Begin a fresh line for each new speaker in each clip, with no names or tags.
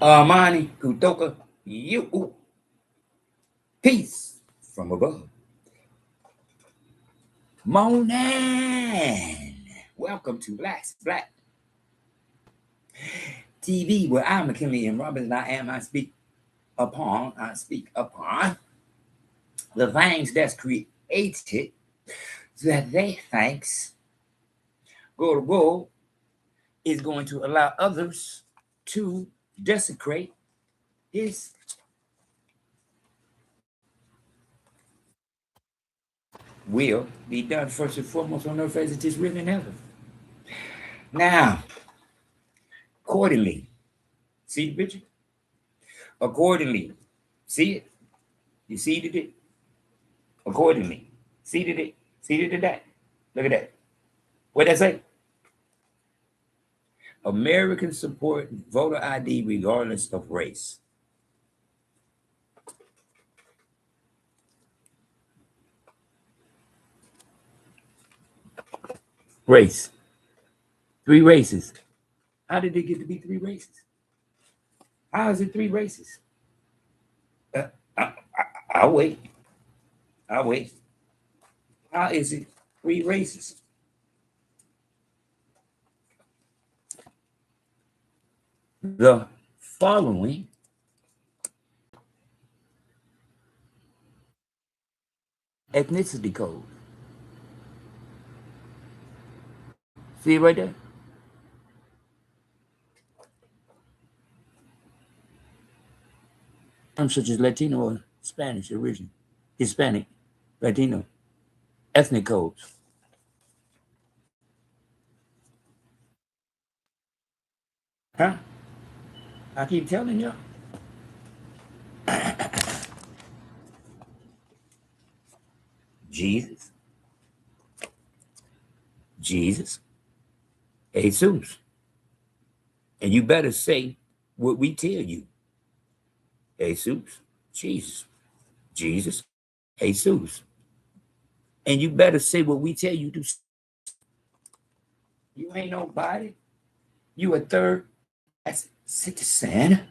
Armani Kutoka, you peace from above. Monan. Welcome to Blaxblack TV, where I'm McKinley and Robbins, and I speak upon the things that's created that they thanks go is going to allow others to desecrate his will be done first and foremost on earth as it is written in heaven. Now, accordingly, see the picture? Accordingly, see it? You seeded it? Accordingly, seeded it? Seeded that? Look at that. What that say? Americans support voter ID regardless of race. Race. 3 races. How did it get to be 3 races? How is it 3 races? I'll wait. How is it 3 races? The following ethnicity code. See it right there? Terms such as Latino or Spanish origin, Hispanic, Latino, ethnic codes. Huh? I keep telling you. Jesus, Jesus, Jesus. And you better say what we tell you. Jesus, Jesus, Jesus, Jesus. And you better say what we tell you to. You ain't nobody. You a third class citizen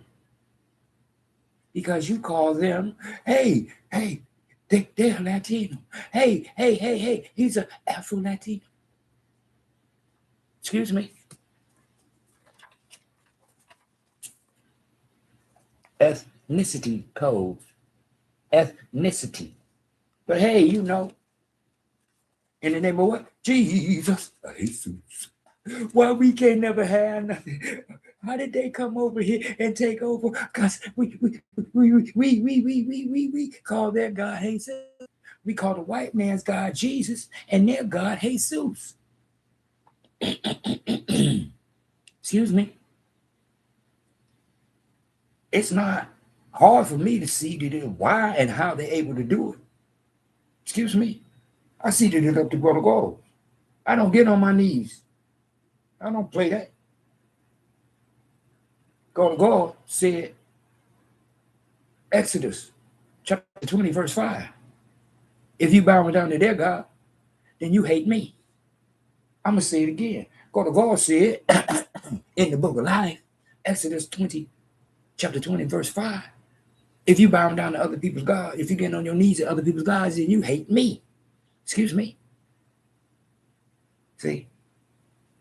because you call them, hey, they're Latino. Hey, he's an Afro-Latino. Excuse me. Ethnicity code. Ethnicity. But hey, in the name of what? Jesus. Jesus. Why we can't never have nothing? How did they come over here and take over? Because we call their God Jesus. We call the white man's God Jesus and their God Jesus. Excuse me. It's not hard for me to see why and how they're able to do it. Excuse me. I seeded it up to go to God. I don't get on my knees. I don't play that. God said, Exodus chapter 20, verse 5. If you bow down to their God, then you hate me. I'm going to say it again. God said in the book of life, Exodus 20, chapter 20, verse 5. If you bow down to other people's God, if you get on your knees at other people's gods, then you hate me. Excuse me. See,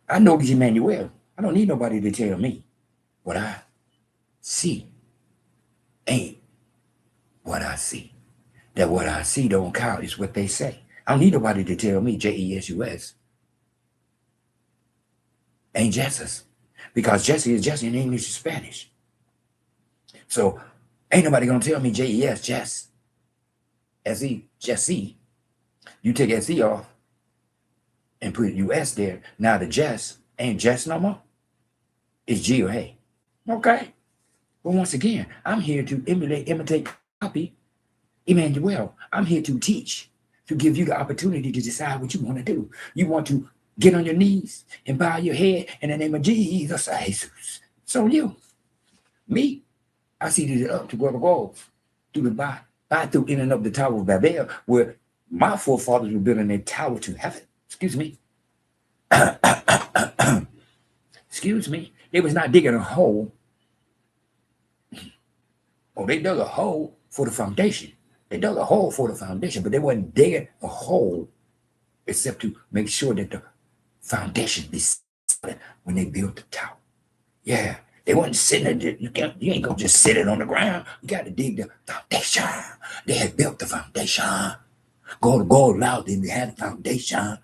I know this Imanuel. I don't need nobody to tell me what I see ain't what I see. That what I see don't count is what they say. I don't need nobody to tell me Jesus ain't Jesus. Because Jesse is Jesse in English and Spanish. So ain't nobody gonna tell me Jes, Jess. S-E, Jesse. You take S-E off and put US there. Now the Jess ain't Jess no more. It's G or hey. Okay. But once again, I'm here to imitate, copy Imanuel. I'm here to teach, to give you the opportunity to decide what you want to do. You want to get on your knees and bow your head in the name of Jesus. Jesus. It's on you. Me, I seeded it up to go to God through the through in and up the Tower of Babel, where my forefathers were building a tower to heaven. Excuse me. Excuse me. They was not digging a hole Oh, they dug a hole for the foundation. They dug a hole for the foundation, but they wasn't digging a hole except to make sure that the foundation be solid when they built the tower. Yeah, they wasn't sitting there. You ain't gonna just sit it on the ground. You got to dig the foundation. They had built the foundation. God allowed them to have the foundation.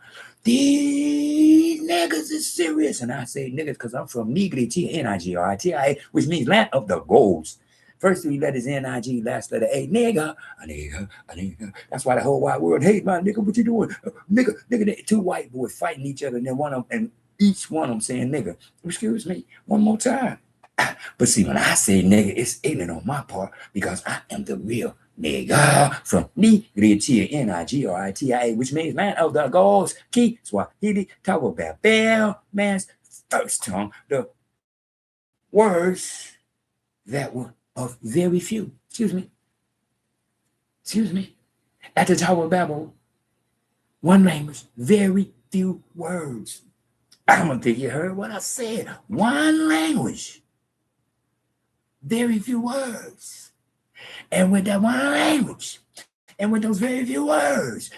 These niggas is serious. And I say niggas because I'm from Nigrititia, which means land of the goals. First three letters N-I-G, last letter A, nigga, a nigga, a nigga. That's why the whole wide world, hey, my nigga, what you doing? Nigga, two white boys fighting each other, and then one of them, and each one of them saying nigga. Excuse me, one more time. But see, when I say nigga, it's ignorant on my part because I am the real nigga from Nigrititia, N-I-G-R-I-T-I-A, which means man of the goals, Ki Swahili, Tower Babel, man's first tongue, the words that were of very few. Excuse me. At the Tower of Babel, one language, very few words. I don't think you heard what I said. One language, very few words. And with that one language, and with those very few words,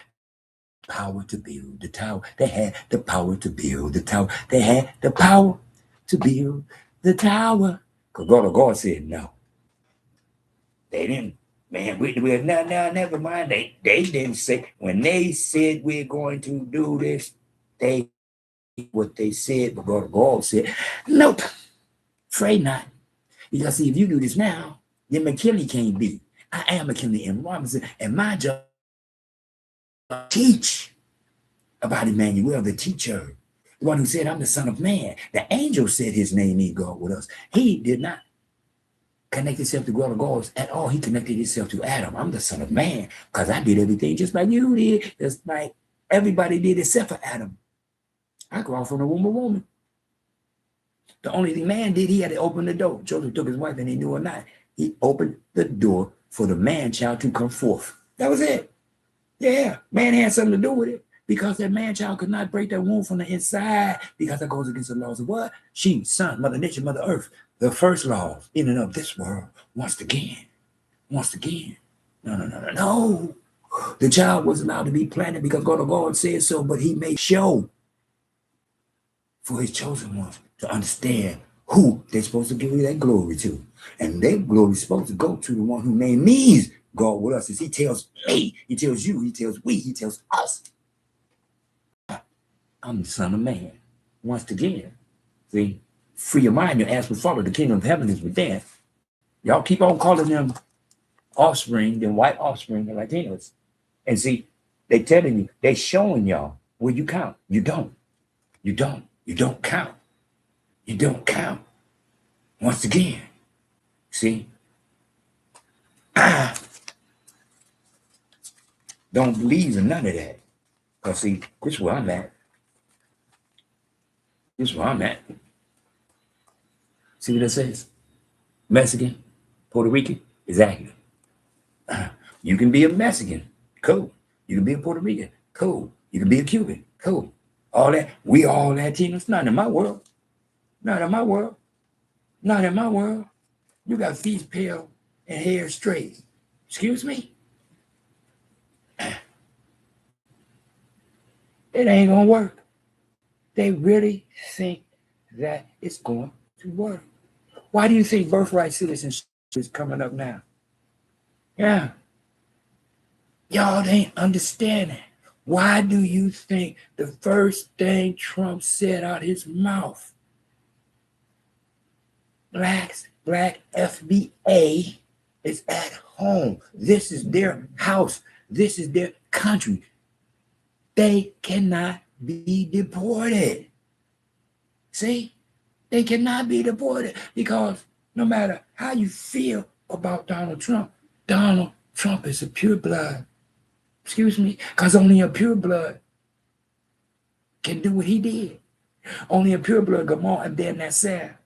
power to build the tower. They had the power to build the tower. They had the power to build the tower. Because God said no. They didn't, man, we're now, never mind. They didn't say, when they said we're going to do this, they, what they said, but God said, nope, afraid not. Because see, if you do this now, then McKinley can't be. I am McKinley and Robinson, and my job is to teach about Imanuel, the teacher, the one who said, I'm the Son of Man. The angel said his name is God with us. He did not connect himself to God at all. He connected himself to Adam. I'm the Son of Man because I did everything just like you did, just like everybody did except for Adam. I grew out from the womb of woman. The only thing man did, he had to open the door. Joseph took his wife and he knew or not. He opened the door for the man-child to come forth. That was it. Yeah, man had something to do with it because that man-child could not break that womb from the inside because that goes against the laws of what? She, son, Mother Nature, Mother Earth. The first laws in and of this world, once again. No. The child was allowed to be planted because God said so, but he made show for his chosen ones to understand who they're supposed to give that glory to. And their glory is supposed to go to the one who made me God with us. As he tells me, he tells you, he tells we, he tells us. I'm the Son of Man. Once again, see, free your mind, your ass will follow. The kingdom of heaven is within. Y'all keep on calling them offspring, them white offspring, the Latinos. And see, they telling you, they showing y'all where you count. You don't count. You don't count. Once again, see, I don't believe in none of that. Because see, this is where I'm at. See what it says? Mexican, Puerto Rican, exactly. You can be a Mexican, cool. You can be a Puerto Rican, cool. You can be a Cuban, cool. All that, we all Latinos, not in my world. You got feet pale and hair straight. Excuse me? It ain't gonna work. They really think that it's going to work. Why do you think birthright citizenship is coming up now? Yeah. Y'all ain't understanding. Why do you think the first thing Trump said out his mouth? Black FBA is at home. This is their house. This is their country. They cannot be deported. See? They cannot be deported because no matter how you feel about Donald Trump is a pure blood. Excuse me, because only a pure blood can do what he did. Only a pure blood, Gamal Abdel Nasser,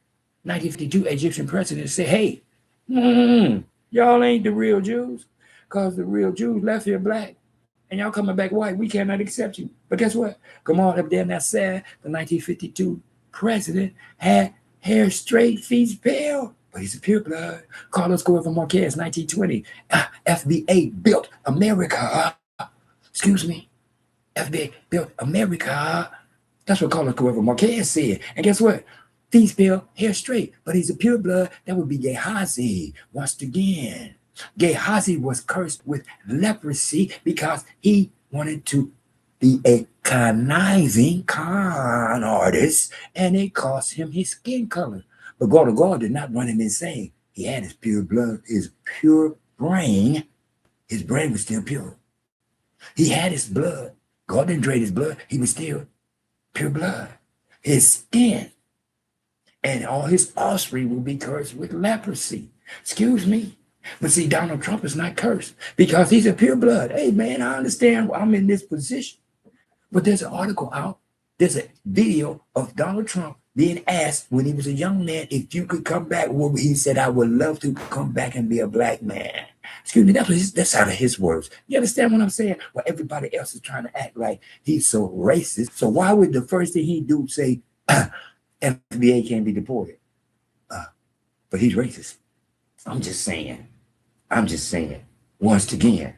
1952 Egyptian president, said, hey, y'all ain't the real Jews because the real Jews left here black and y'all coming back white. We cannot accept you. But guess what? Gamal Abdel Nasser, the 1952 president, had hair straight, feet pale. but he's a pure blood. Carlos Cuervo Marquez, 1920. FBA built America. Excuse me. FBA built America. That's what Carlos Cuervo Marquez said. And guess what? These spell hair straight, but he's a pure blood. That would be GeHazi. Once again, GeHazi was cursed with leprosy because he wanted to be a conniving con artist, and it cost him his skin color. But God did not run him insane. He had his pure blood, his pure brain. His brain was still pure. He had his blood. God didn't drain his blood. He was still pure blood. His skin and all his offspring will be cursed with leprosy. Excuse me. But see, Donald Trump is not cursed because he's a pure blood. Hey, man, I understand I'm in this position. But there's an article out. There's a video of Donald Trump being asked when he was a young man if you could come back. Well, he said, I would love to come back and be a black man. Excuse me, that's out of his words. You understand what I'm saying? Well, everybody else is trying to act like he's so racist. So why would the first thing he do say, FBA can't be deported? But he's racist. I'm just saying. Once again.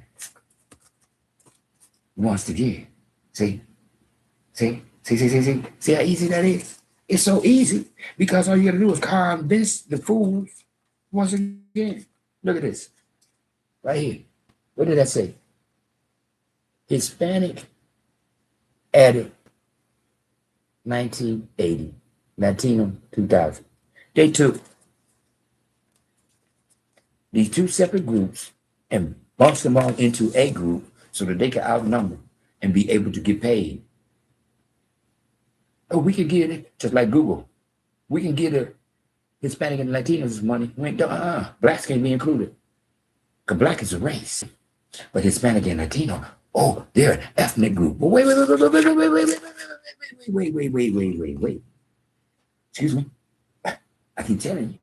See how easy that is? It's so easy because all you gotta do is convince the fools once again. Look at this. Right here. What did I say? Hispanic added 1980. Latino 2000. They took these two separate groups and bunched them all into a group so that they could outnumber and be able to get paid. Oh, we could get it just like Google. We can get a Hispanic and Latinos money. Blacks can't be included. Because black is a race. But Hispanic and Latino, oh, they're an ethnic group. But wait. Excuse me. I keep telling you.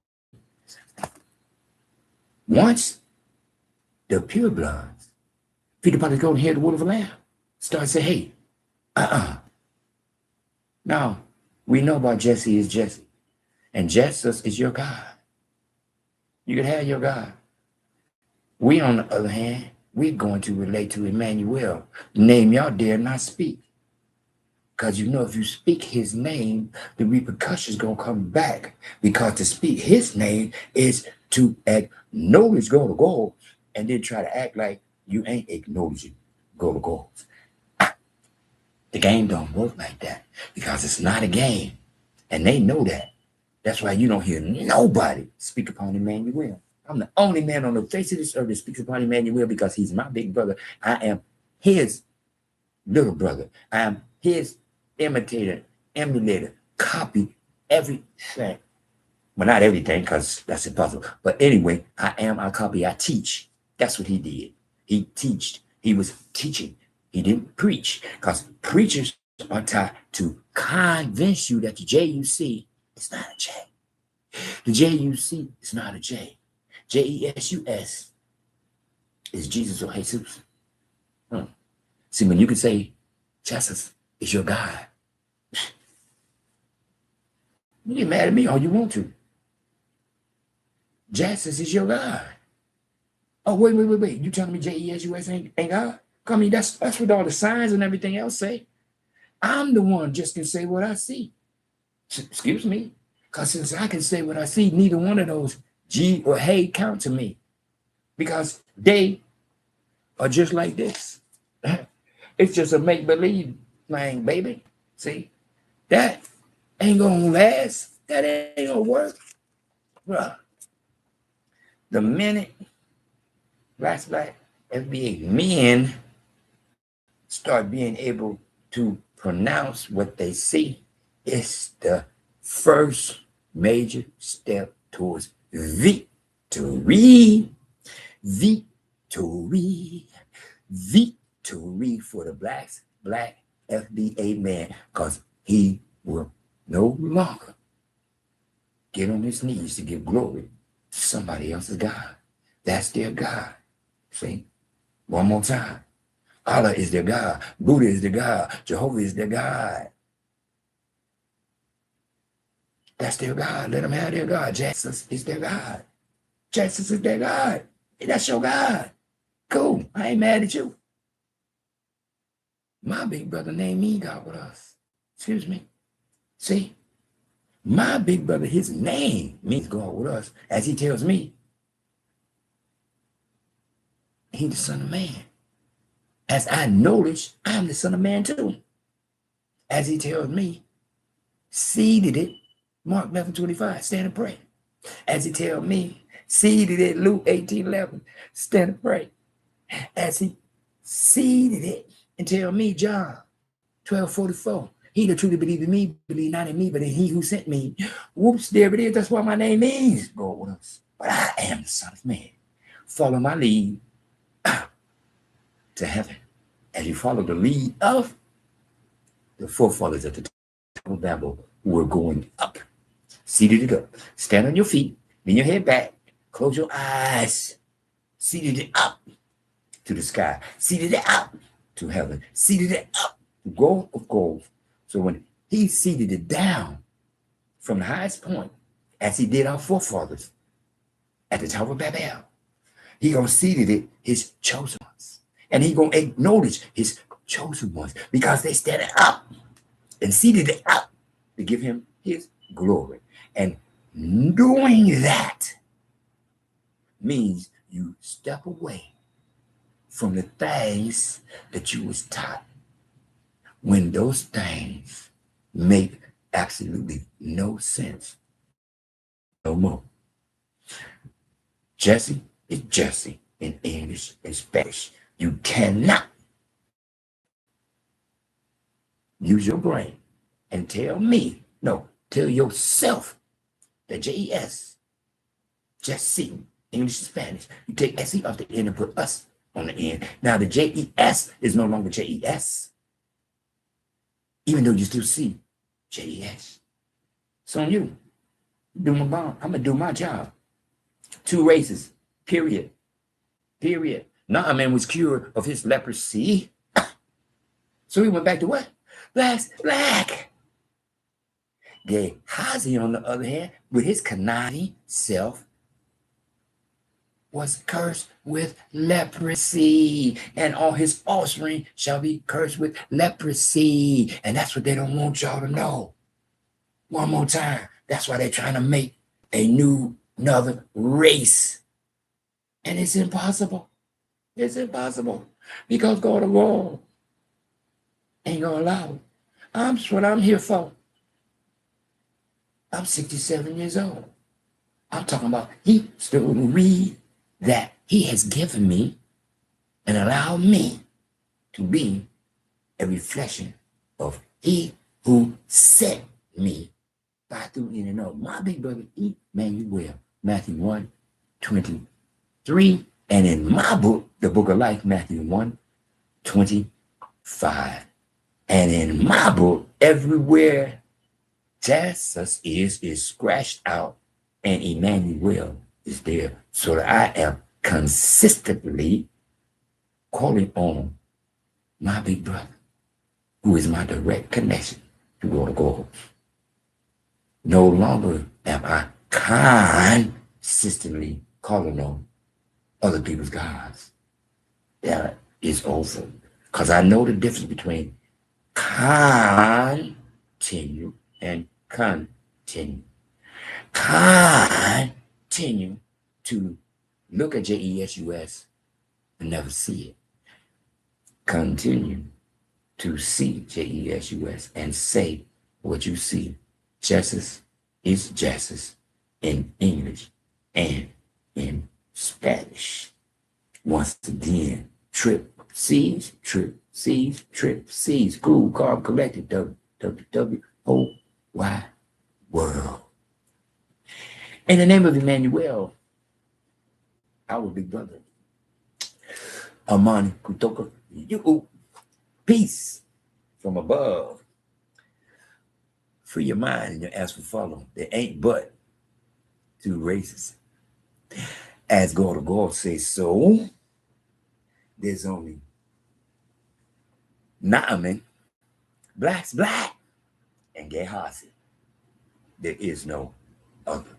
Once the pure bloods, Peter Potter go and hear the word of the Lamb, start saying, hey, Now, we know about Jesse is Jesse. And Jesus is your God. You can have your God. We, on the other hand, we're going to relate to Imanuel. Name y'all dare not speak. Because you know if you speak his name, the repercussions going to come back. Because to speak his name is to acknowledge goals and then try to act like you ain't acknowledging goals. The game don't work like that because it's not a game. And they know that. That's why you don't hear nobody speak upon Imanuel. I'm the only man on the face of this earth that speaks upon Imanuel because he's my big brother. I am his little brother. I am his imitator, emulator, copy, everything. Well, not everything because that's impossible. But anyway, I copy, I teach. That's what he did. He teached. He was teaching. He didn't preach because preachers are taught to convince you that the J-U-C is not a J. The J-U-C is not a J. J-E-S-U-S is Jesus or Jesus. See, when you can say Jesus is your God, you get mad at me all you want to. Jesus is your God. Oh, wait. You telling me J-E-S-U-S ain't God? I mean, that's what all the signs and everything else say. I'm the one just can say what I see. Excuse me. Because since I can say what I see, neither one of those G or hey count to me. Because they are just like this. It's just a make-believe thing, baby. See? That ain't gonna last. That ain't gonna work. Bruh. The minute Blaxblack FBA men start being able to pronounce what they see, it's the first major step towards victory. Victory for the Black FBA man, because he will no longer get on his knees to give glory to somebody else's God. That's their God. See? One more time. Allah is their God. Buddha is their God. Jehovah is their God. That's their God. Let them have their God. Jesus is their God. Jesus is their God. That's your God. Cool. I ain't mad at you. My big brother named me God with us. Excuse me. See, my big brother, his name means God with us. As he tells me, he's the Son of Man. As I acknowledge, I'm the Son of Man too. As he tells me, seated it, Mark 11:25, stand and pray. As he tells me, seated it, Luke 18:11, stand and pray. As he seated it and tell me, John 12:44, he that truly believes in me, believe not in me, but in he who sent me. Whoops, there it is. That's what my name means. Go with us. But I am the Son of Man. Follow my lead to heaven. As you follow the lead of the forefathers at the Tower of Babel who were going up. Seated it up. Stand on your feet. Lean your head back. Close your eyes. Seated it up to the sky. Seated it up to heaven. Seated it up to gold of gold. So when he seated it down from the highest point, as he did our forefathers at the Tower of Babel, he gonna seated it his chosen ones. And he gonna acknowledge his chosen ones because they stand up and seated it up to give him his glory. And doing that means you step away from the things that you was taught when those things make absolutely no sense no more. Jesse is Jesse in English and Spanish. You cannot use your brain and tell me, no, tell yourself that J-E-S, Jesse, English and Spanish. You take S-E off the end and put us on the end. Now the J-E-S is no longer J-E-S, even though you still see J-E-S. It's on you. Do my bond. I'm gonna do my job. 2 races, period. Period. Naaman was cured of his leprosy. So he went back to what? Black. GeHazi, on the other hand, with his conniving self, was cursed with leprosy, and all his offspring shall be cursed with leprosy. And that's what they don't want y'all to know. One more time. That's why they're trying to make another race. And it's impossible. It's impossible. Because God of all ain't gonna allow it. That's what I'm here for. I'm 67 years old. I'm talking about he still read that he has given me and allowed me to be a reflection of he who sent me by through in and out. My big brother Imanuel, Matthew 1:23, and in my book, the book of life, Matthew 1:25. And in my book, everywhere Jesus is scratched out and Imanuel is there. So that I am consistently calling on my big brother, who is my direct connection to go to God. No longer am I consistently calling on other people's gods. That is over. Because I know the difference between continue and continue. Continue to look at Jesus and never see it. Continue to see Jesus and say what you see. Jesus is Jesus in English and in Spanish. Once again, trip C's, cool, carb collected, WWWOY world. In the name of Imanuel, our big brother, Amani Kutoka, you peace from above. Free your mind and your ass will follow. There ain't but 2 races. As God of God says so, there's only Naaman, Blaxblack, and GeHazi. There is no other.